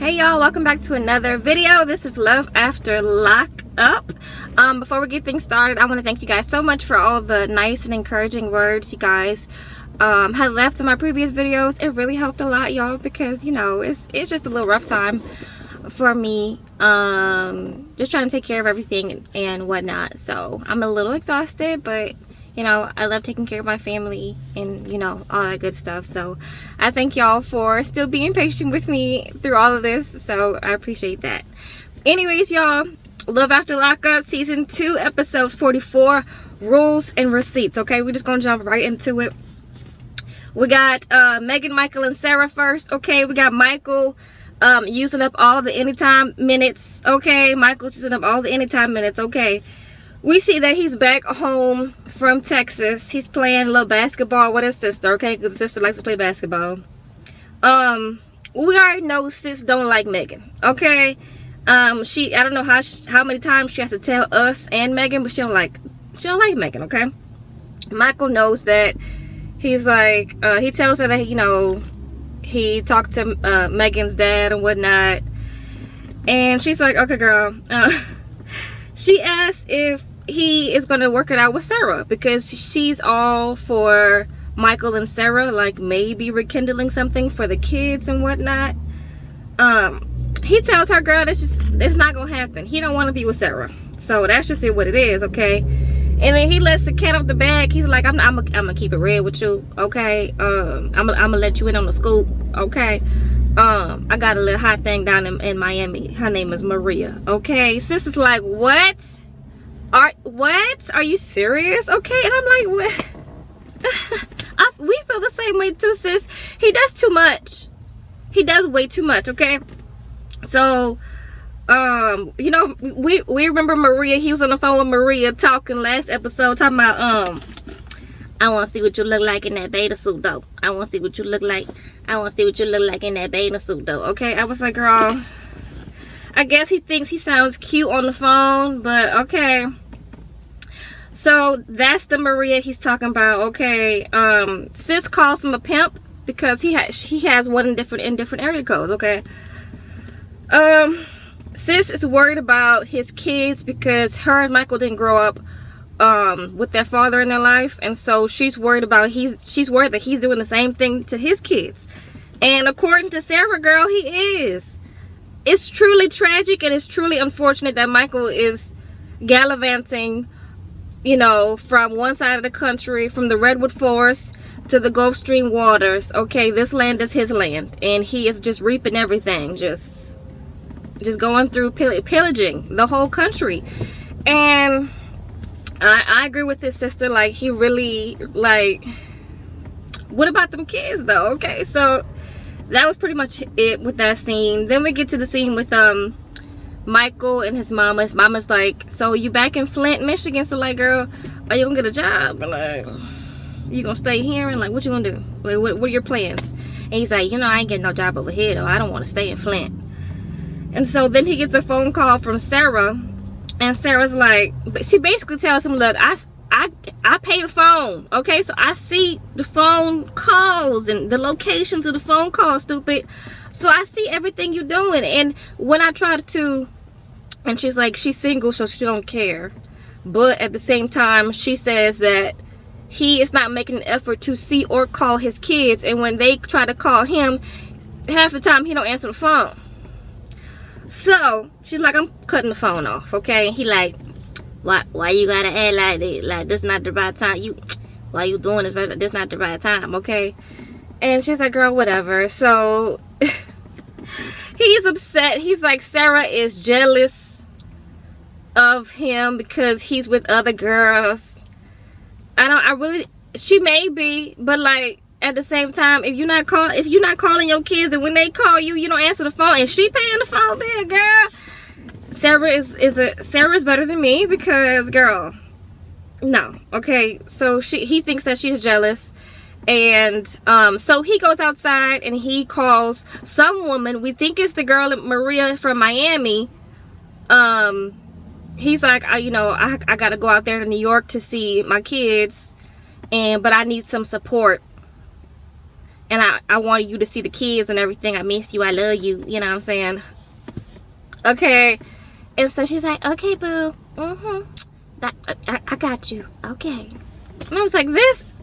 Hey y'all, welcome back to another video. This is Love After Lockup. Before we get things started, I want to thank you guys so much for all the nice and encouraging words you guys had left in my previous videos. It really helped a lot, y'all, because you know it's just a little rough time for me, just trying to take care of everything and whatnot. So I'm a little exhausted, but you know, I love taking care of my family and, you know, all that good stuff. So I thank y'all for still being patient with me through all of this. So I appreciate that. Anyways, y'all, Love After Lockup, Season 2, Episode 44, Rules and Receipts. Okay, we're just going to jump right into it. We got Megan, Michael, and Sarah first. Okay, we got Michael using up all the anytime minutes. Okay, Michael's using up all the anytime minutes. Okay. We see that he's back home from Texas. He's playing a little basketball with his sister, okay? Because his sister likes to play basketball. We already know sis don't like Megan, okay? I don't know how many times she has to tell us and Megan, but she don't like Megan, okay? Michael knows that. He's like, he tells her that, you know, he talked to Megan's dad and whatnot. And she's like, okay, girl. She asks if he is going to work it out with Sarah because she's all for Michael and Sarah, like maybe rekindling something for the kids and whatnot. He tells her, girl, it's not going to happen. He don't want to be with Sarah. So that's just what it is, okay? And then he lets the cat off the bag. He's like, I'm going to keep it real with you, okay? I'm going to let you in on the scoop, okay? I got a little hot thing down in Miami. Her name is Maria, okay? Sis is like, what? Are you serious? Okay, and I'm like, what? We feel the same way too, sis. He does too much. He does way too much, okay? So, you know, we remember Maria. He was on the phone with Maria talking last episode, talking about, I want to see what you look like in that beta suit, though. I want to see what you look like. I want to see what you look like in that beta suit, though. Okay, I was like, girl, I guess he thinks he sounds cute on the phone, but okay. So that's the Maria he's talking about. Okay, sis calls him a pimp because she has one in different area codes. Okay, sis is worried about his kids because her and Michael didn't grow up with their father in their life, and so she's worried that he's doing the same thing to his kids. And according to Sarah, girl, he is. It's truly tragic and it's truly unfortunate that Michael is gallivanting, you know, from one side of the country, from the Redwood Forest to the Gulf Stream waters. Okay, this land is his land, and he is just reaping everything, just going through pillaging the whole country. And I agree with his sister. Like, he really, like, what about them kids though? Okay, so that was pretty much it with that scene. Then we get to the scene with Michael and his mama. His mama's like, so you back in Flint, Michigan? So like, girl, are you gonna get a job? Or like, you gonna stay here? And like, what you gonna do? Like, what are your plans? And he's like, you know, I ain't getting no job over here though. I don't want to stay in Flint. And so then he gets a phone call from Sarah. And Sarah's like, she basically tells him, look, I pay the phone, okay? So I see the phone calls and the locations of the phone calls, stupid. So I see everything you're doing. And when I tried to, and she's like, she's single, so she don't care. But at the same time, she says that he is not making an effort to see or call his kids. And when they try to call him, half the time he don't answer the phone. So she's like, I'm cutting the phone off, okay? And he like, why you gotta act like this? Like, this not the right time. Why you doing this? This not the right time, okay? And she's like, girl, whatever. So he's upset. He's like, Sarah is jealous of him because he's with other girls. She may be, but like, at the same time, if you're not calling your kids, and when they call you, you don't answer the phone, and she paying the phone bill, girl. Sarah's better than me because, girl, no, okay. So he thinks that she's jealous, and so he goes outside and he calls some woman. We think it's the girl Maria from Miami. He's like, I gotta go out there to New York to see my kids, but I need some support. and I want you to see the kids and everything. I miss you. I love you. You know what I'm saying? Okay. And so she's like, okay, boo. I got you. Okay. And I was like, this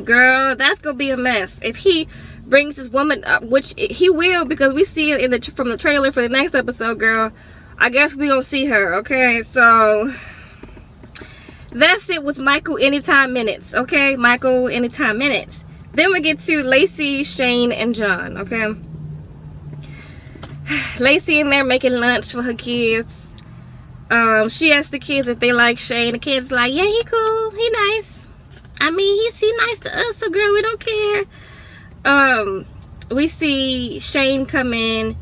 girl, that's gonna be a mess if he brings this woman up, which he will, because we see it in the from the trailer for the next episode. Girl, I guess we gonna see her. Okay, so that's it with Michael Anytime Minutes. Okay, Michael Anytime Minutes. Then we get to Lacey, Shane, and John. Okay, Lacey in there making lunch for her kids. She asked the kids if they like Shane. The kids like, yeah, he cool, he nice. I mean, he nice to us, so girl, we don't care. We see Shane come in.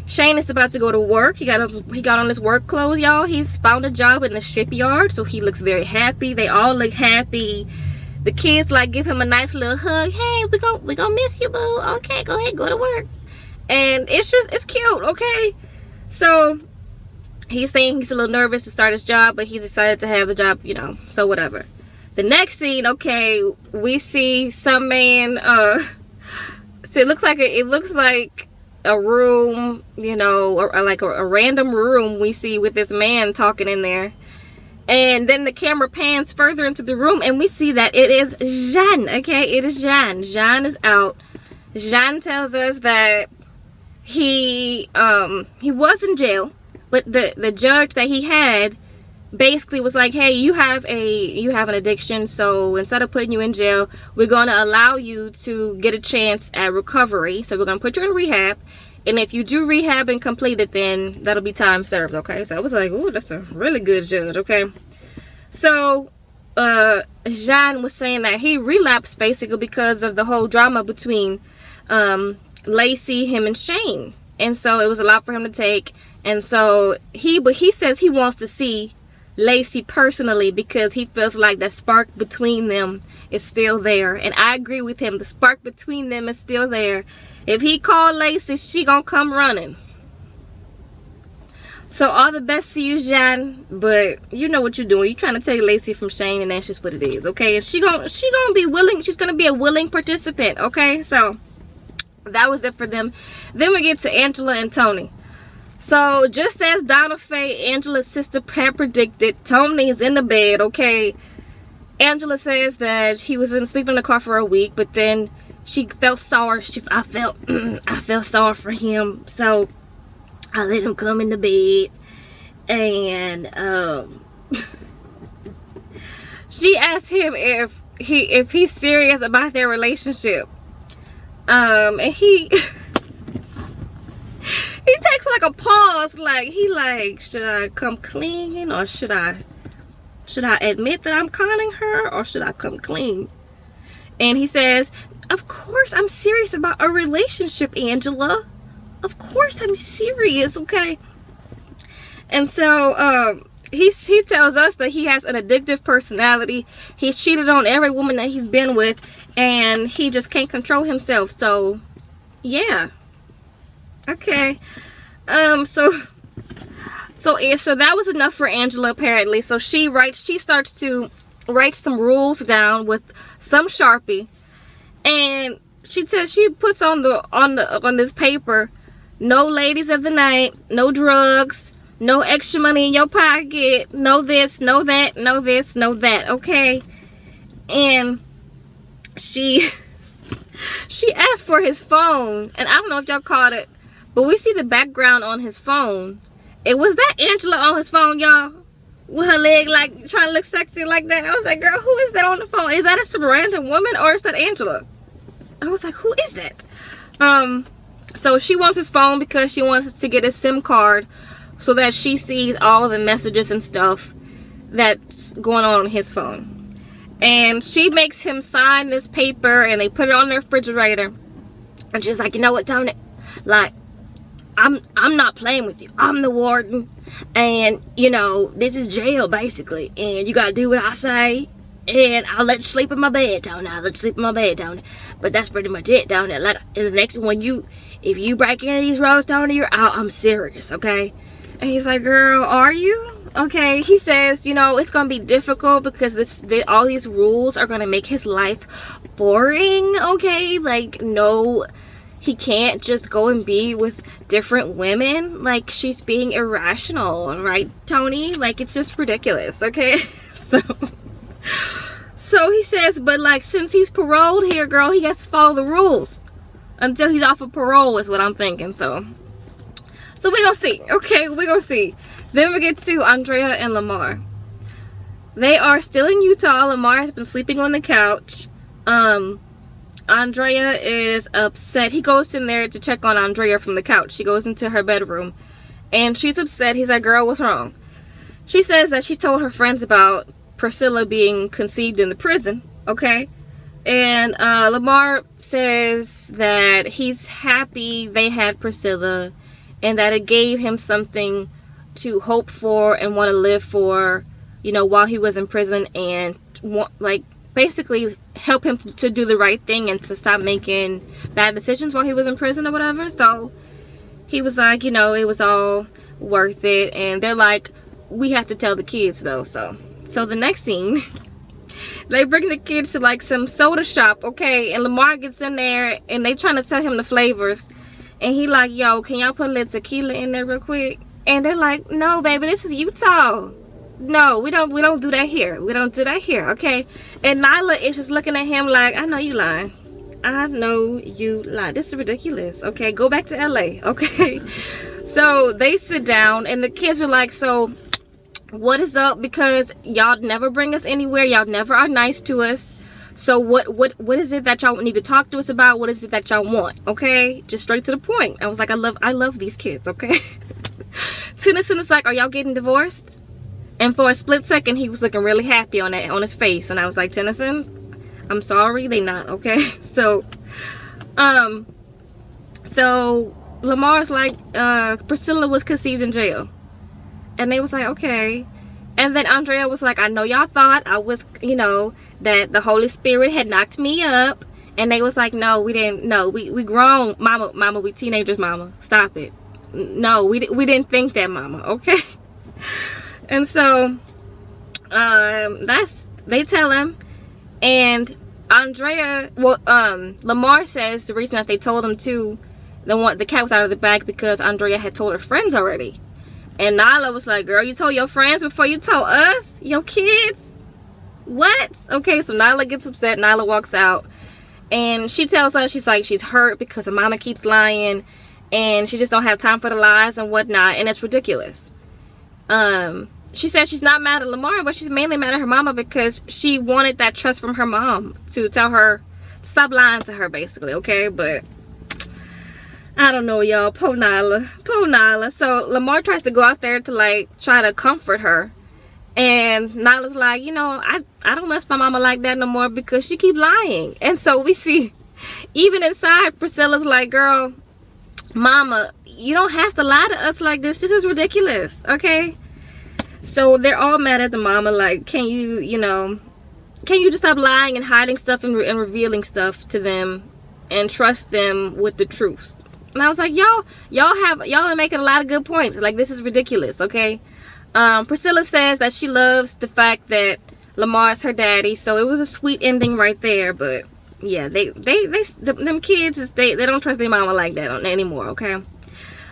Shane is about to go to work. He got on his work clothes, y'all. He's found a job in the shipyard, so he looks very happy. They all look happy. The kids like give him a nice little hug. Hey, we gonna miss you, boo. Okay, go ahead, go to work. And it's cute. Okay, so he's saying he's a little nervous to start his job, but he's decided to have the job, you know. So whatever. The next scene, okay, we see some man. So it looks like a room, you know, or like a random room we see with this man talking in there. And then the camera pans further into the room, and we see that it is Jean. Okay, it is Jean. Jean is out. Jean tells us that he was in jail, but the judge that he had basically was like, hey, you have an addiction, so instead of putting you in jail, we're going to allow you to get a chance at recovery. So we're going to put you in rehab, and if you do rehab and complete it, then that'll be time served. Okay, so I was like, ooh, that's a really good judge. Okay, so Jean was saying that he relapsed basically because of the whole drama between Lacey, him, and Shane, and so it was a lot for him to take. And so he says he wants to see Lacey personally, because he feels like that spark between them is still there. And I agree with him. The spark between them is still there. If he called Lacey, she gonna come running. So all the best to you, Jean, but you know what you're doing. You're trying to take Lacey from Shane, and that's just what it is. Okay, and she gonna be willing. She's gonna be a willing participant. Okay, so that was it for them. Then we get to Angela and Tony. So, just as Donna Faye, Angela's sister, had predicted, Tony is in the bed, okay? Angela says that he was sleeping in the car for a week, but then she felt sorry. I felt sorry for him, so I let him come in the bed. And she asked him if he's serious about their relationship. And he he takes like a pause, like should I come clean, or should I admit that I'm conning her, or should I come clean? And he says, of course I'm serious about a relationship, Angela. Of course I'm serious, okay? And so he tells us that he has an addictive personality. He's cheated on every woman that he's been with, and he just can't control himself. So yeah. Okay. So that was enough for Angela, apparently. So she starts to write some rules down with some Sharpie, and she puts on this paper, no ladies of the night, no drugs, no extra money in your pocket, no this, no that, no this, no that. Okay. And she asked for his phone, and I don't know if y'all caught it, but we see the background on his phone. It was that Angela on his phone, y'all, with her leg like trying to look sexy like that. I was like, girl, who is that on the phone? Is that a random woman, or is that Angela? I was like, who is that? So she wants his phone because she wants to get a SIM card so that she sees all the messages and stuff that's going on his phone. And she makes him sign this paper, and they put it on the refrigerator. And she's like, you know what, Tony? Like, I'm not playing with you. I'm the warden, and you know, this is jail basically, and you gotta do what I say, and I'll let you sleep in my bed, Tony. I'll let you sleep in my bed, Tony. But that's pretty much it, Tony. Like, in the next one, if you break any of these roads, Tony, you're out. I'm serious, okay? And he's like, girl, are you? Okay, he says, you know, it's gonna be difficult because all these rules are gonna make his life boring. Okay, like, no, he can't just go and be with different women. Like, she's being irrational, right, Tony? Like, it's just ridiculous. Okay. So he says, but like, since he's paroled here, girl, he has to follow the rules until he's off of parole, is what I'm thinking. So we're gonna see. Okay, we're gonna see. Then we get to Andrea and Lamar. They are still in Utah. Lamar has been sleeping on the couch. Andrea is upset. He goes in there to check on Andrea from the couch. She goes into her bedroom and she's upset. He's like, girl, what's wrong? She says that she told her friends about Priscilla being conceived in the prison. Okay. And Lamar says that he's happy they had Priscilla and that it gave him something to hope for and want to live for, you know, while he was in prison, and like basically help him to do the right thing and to stop making bad decisions while he was in prison or whatever. So he was like, you know, it was all worth it. And they're like, we have to tell the kids though. So the next scene, they bring the kids to like some soda shop, okay, and Lamar gets in there and they trying to tell him the flavors, and he like, yo, can y'all put a little tequila in there real quick? And they're like, no, baby, this is Utah. No, we don't do that here. We don't do that here, okay? And Nyla is just looking at him like, I know you lying. I know you lying. This is ridiculous, okay? Go back to LA, okay? So they sit down and the kids are like, so what is up? Because y'all never bring us anywhere. Y'all never are nice to us. So what is it that y'all need to talk to us about? What is it that y'all want? Okay? Just straight to the point. I was like, I love these kids, okay? Tennyson is like, are y'all getting divorced? And for a split second, he was looking really happy on his face. And I was like, Tennyson, I'm sorry, they not, okay? So Lamar's like, Priscilla was conceived in jail. And they was like, okay. And then Andrea was like, I know y'all thought I was, you know, that the Holy Spirit had knocked me up. And they was like, no, we didn't. No, we grown, mama, we teenagers, mama. Stop it. No, we didn't think that, mama, okay? And so they tell him, and Andrea, Lamar says the reason that they told him the cat was out of the bag because Andrea had told her friends already. And Nyla was like, girl, you told your friends before you told us? Your kids? What? Okay, so Nyla gets upset. Nyla walks out. And she tells us, she's like, she's hurt because her mama keeps lying. And she just don't have time for the lies and whatnot. And it's ridiculous. She said she's not mad at Lamar, but she's mainly mad at her mama because she wanted that trust from her mom to tell her to stop lying to her, basically, okay? But I don't know, y'all. Poor Nyla. So Lamar tries to go out there to like try to comfort her, and Nyla's like, you know, I don't mess my mama like that no more because she keep lying. And so we see even inside, Priscilla's like, girl, mama, you don't have to lie to us like this. This is ridiculous, okay? So they're all mad at the mama, like, can you just stop lying and hiding stuff and revealing stuff to them and trust them with the truth? And I was like, y'all are making a lot of good points. Like, this is ridiculous, okay? Priscilla says that she loves the fact that Lamar is her daddy, so it was a sweet ending right there. But yeah, them kids, they don't trust their mama like that anymore, okay?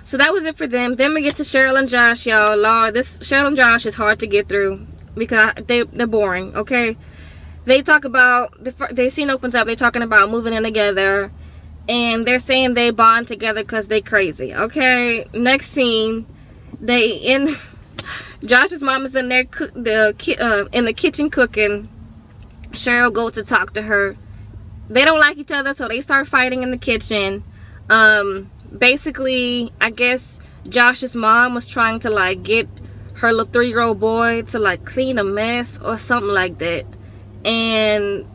So that was it for them. Then we get to Sheryl and Josh, y'all. Lord, this Sheryl and Josh is hard to get through because they're boring, okay? They talk about, the scene opens up, they're talking about moving in together. And they're saying they bond together because they crazy, okay? Next scene, Josh's mom is in there in the kitchen cooking. Sheryl goes to talk to her. They don't like each other, so they start fighting in the kitchen. Basically, I guess Josh's mom was trying to like get her little 3-year-old boy to like clean a mess or something like that. And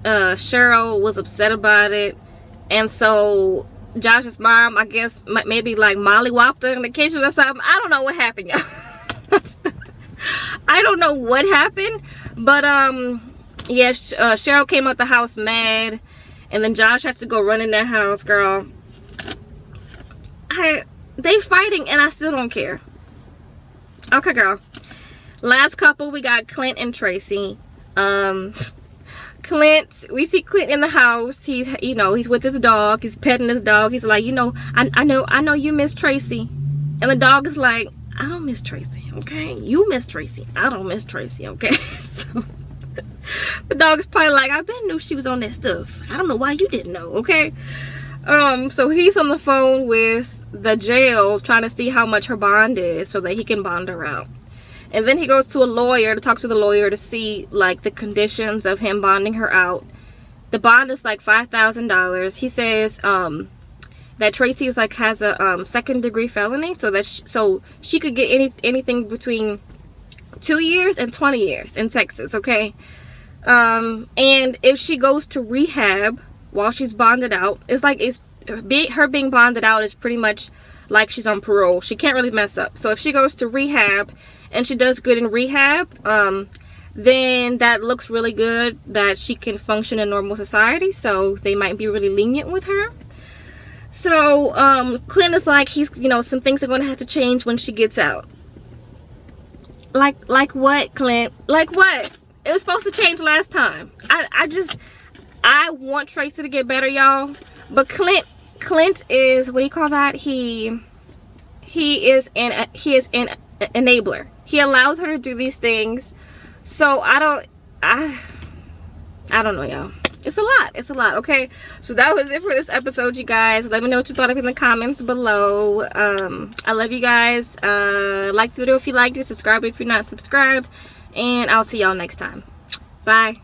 Sheryl was upset about it. And so Josh's mom, I guess, maybe like mollywopped her in the kitchen or something. I don't know what happened, y'all. I don't know what happened. But, yeah, Sheryl came out the house mad. And then Josh had to go run in their house, girl. They fighting and I still don't care. Okay, girl. Last couple, we got Clint and Tracy. Clint, we see Clint in the house. He's, you know, he's with his dog. He's petting his dog. He's like, you know, I know you miss Tracy. And the dog is like, I don't miss Tracy, okay? You miss Tracy. I don't miss Tracy, okay? So the dog is probably like, I bet knew she was on that stuff. I don't know why you didn't know, okay? So he's on the phone with the jail trying to see how much her bond is so that he can bond her out. And then he goes to a lawyer to talk to the lawyer to see, like, the conditions of him bonding her out. The bond is like $5,000. He says that Tracy is like has a second-degree felony, so that she could get anything between 2 years and 20 years in Texas, okay? And if she goes to rehab while she's bonded out, it's like her being bonded out is pretty much like she's on parole. She can't really mess up. So if she goes to rehab and she does good in rehab, then that looks really good that she can function in normal society. So they might be really lenient with her. So Clint is like, some things are going to have to change when she gets out. Like what, Clint? Like what? It was supposed to change last time. I want Tracy to get better, y'all. But Clint is, what do you call that? He is an enabler. He allows her to do these things. So I don't know, y'all. It's a lot, okay? So that was it for this episode, you guys. Let me know what you thought of it in the comments below. I love you guys. Like the video if you liked it. Subscribe if you're not subscribed. And I'll see y'all next time. Bye.